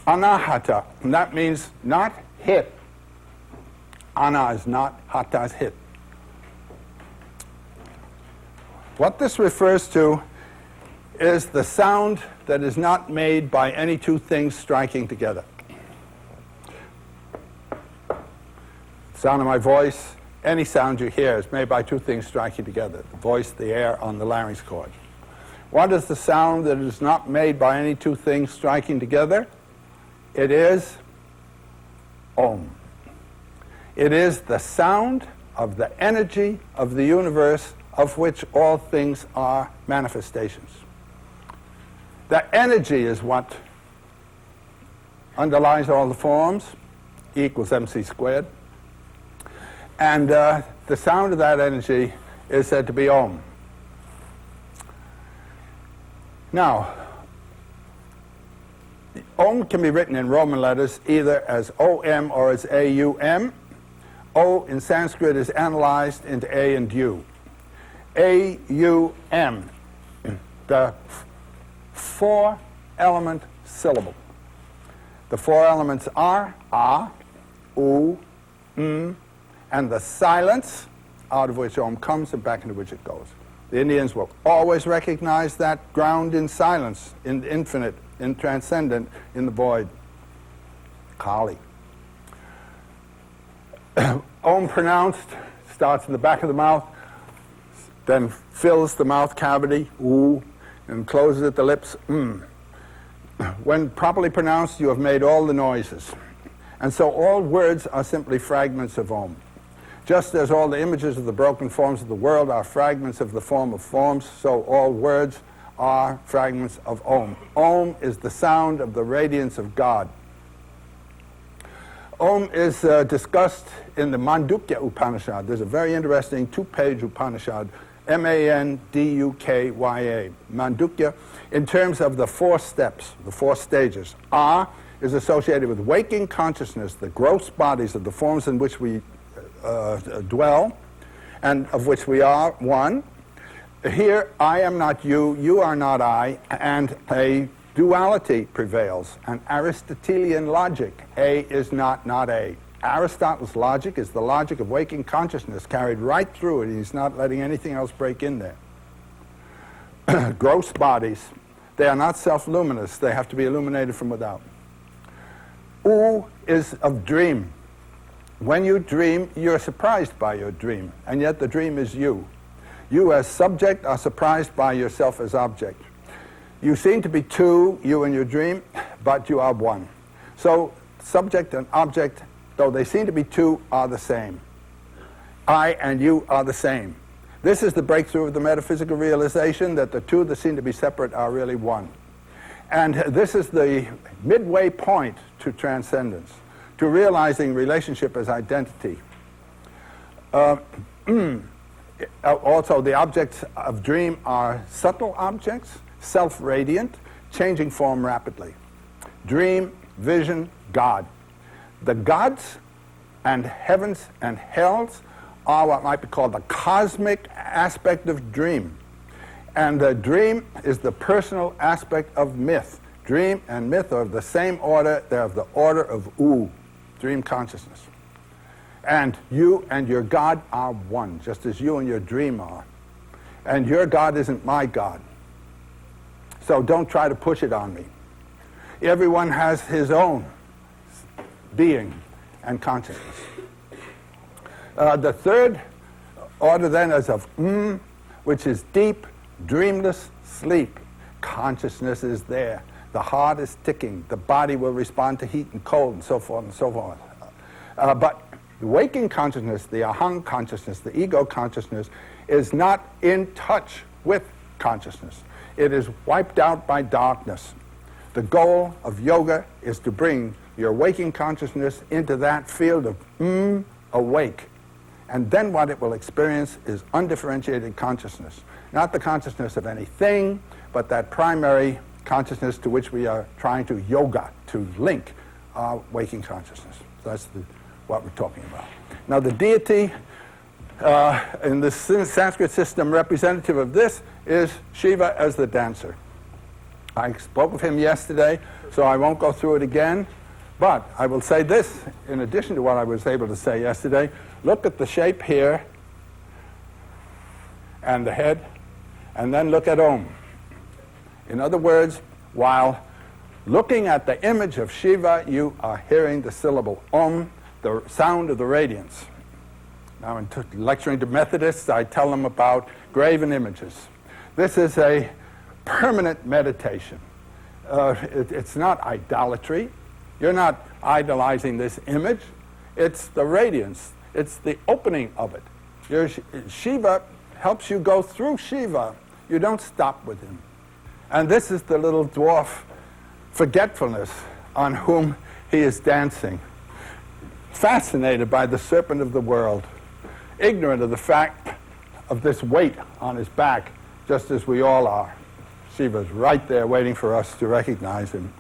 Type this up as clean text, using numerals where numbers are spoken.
Anahata, and that means not hit. Ana is not, hata is hit. What this refers to is the sound that is not made by any two things striking together. The sound of my voice, any sound you hear is made by two things striking together, the voice, the air on the larynx cord. What is the sound that is not made by any two things striking together? It is Om. It is the sound of the energy of the universe of which all things are manifestations. The energy is what underlies all the forms, E equals mc squared. And the sound of that energy is said to be Om. Now, Om can be written in Roman letters either as OM or as AUM. O in Sanskrit is analyzed into A and U. AUM, the four-element syllable. The four elements are A, U, and the silence out of which Om comes and back into which it goes. The Indians will always recognize that ground in silence, in the infinite, in transcendent, in the void. Kali. Om pronounced starts in the back of the mouth, then fills the mouth cavity, oo, and closes at the lips, When properly pronounced, you have made all the noises. And so all words are simply fragments of Om. Just as all the images of the broken forms of the world are fragments of the form of forms, so all words are fragments of Om. Om is the sound of the radiance of God. Om is discussed in the Mandukya Upanishad. There's a very interesting two-page Upanishad, Mandukya, Mandukya, in terms of the four steps, the four stages. A is associated with waking consciousness, the gross bodies of the forms in which we dwell, and of which we are one. Here, I am not you, you are not I, and a duality prevails, an Aristotelian logic. A is not A. Aristotle's logic is the logic of waking consciousness carried right through it. He's not letting anything else break in there. Gross bodies, they are not self-luminous. They have to be illuminated from without. U is of dream. When you dream, you're surprised by your dream, and yet the dream is you. You as subject are surprised by yourself as object. You seem to be two, you and your dream, but you are one. So subject and object, though they seem to be two, are the same. I and you are the same. This is the breakthrough of the metaphysical realization that the two that seem to be separate are really one. And this is the midway point to transcendence, to realizing relationship as identity. Also, the objects of dream are subtle objects, self-radiant, changing form rapidly. Dream, vision, God. The gods and heavens and hells are what might be called the cosmic aspect of dream. And the dream is the personal aspect of myth. Dream and myth are of the same order. They're of the order of U, dream consciousness. And you and your God are one, just as you and your dream are. And your God isn't my God. So don't try to push it on me. Everyone has his own being and consciousness. The third order then is of which is deep, dreamless sleep. Consciousness is there. The heart is ticking. The body will respond to heat and cold and so forth and so forth. But the waking consciousness, the aham consciousness, the ego consciousness, is not in touch with consciousness. It is wiped out by darkness. The goal of yoga is to bring your waking consciousness into that field of awake. And then what it will experience is undifferentiated consciousness. Not the consciousness of anything, but that primary consciousness to which we are trying to yoga, to link our waking consciousness. So that's what we're talking about. Now the deity in the Sanskrit system representative of this is Shiva as the dancer. I spoke of him yesterday, so I won't go through it again. But I will say this, in addition to what I was able to say yesterday. Look at the shape here, and the head, and then look at AUM. In other words, while looking at the image of Shiva, you are hearing the syllable AUM, the sound of the radiance. Now, in lecturing to Methodists, I tell them about graven images. This is a permanent meditation. It's not idolatry. You're not idolizing this image. It's the radiance. It's the opening of it. Shiva helps you go through Shiva. You don't stop with him. And this is the little dwarf forgetfulness on whom he is dancing. Fascinated by the serpent of the world, ignorant of the fact of this weight on his back, just as we all are. Shiva's right there waiting for us to recognize him.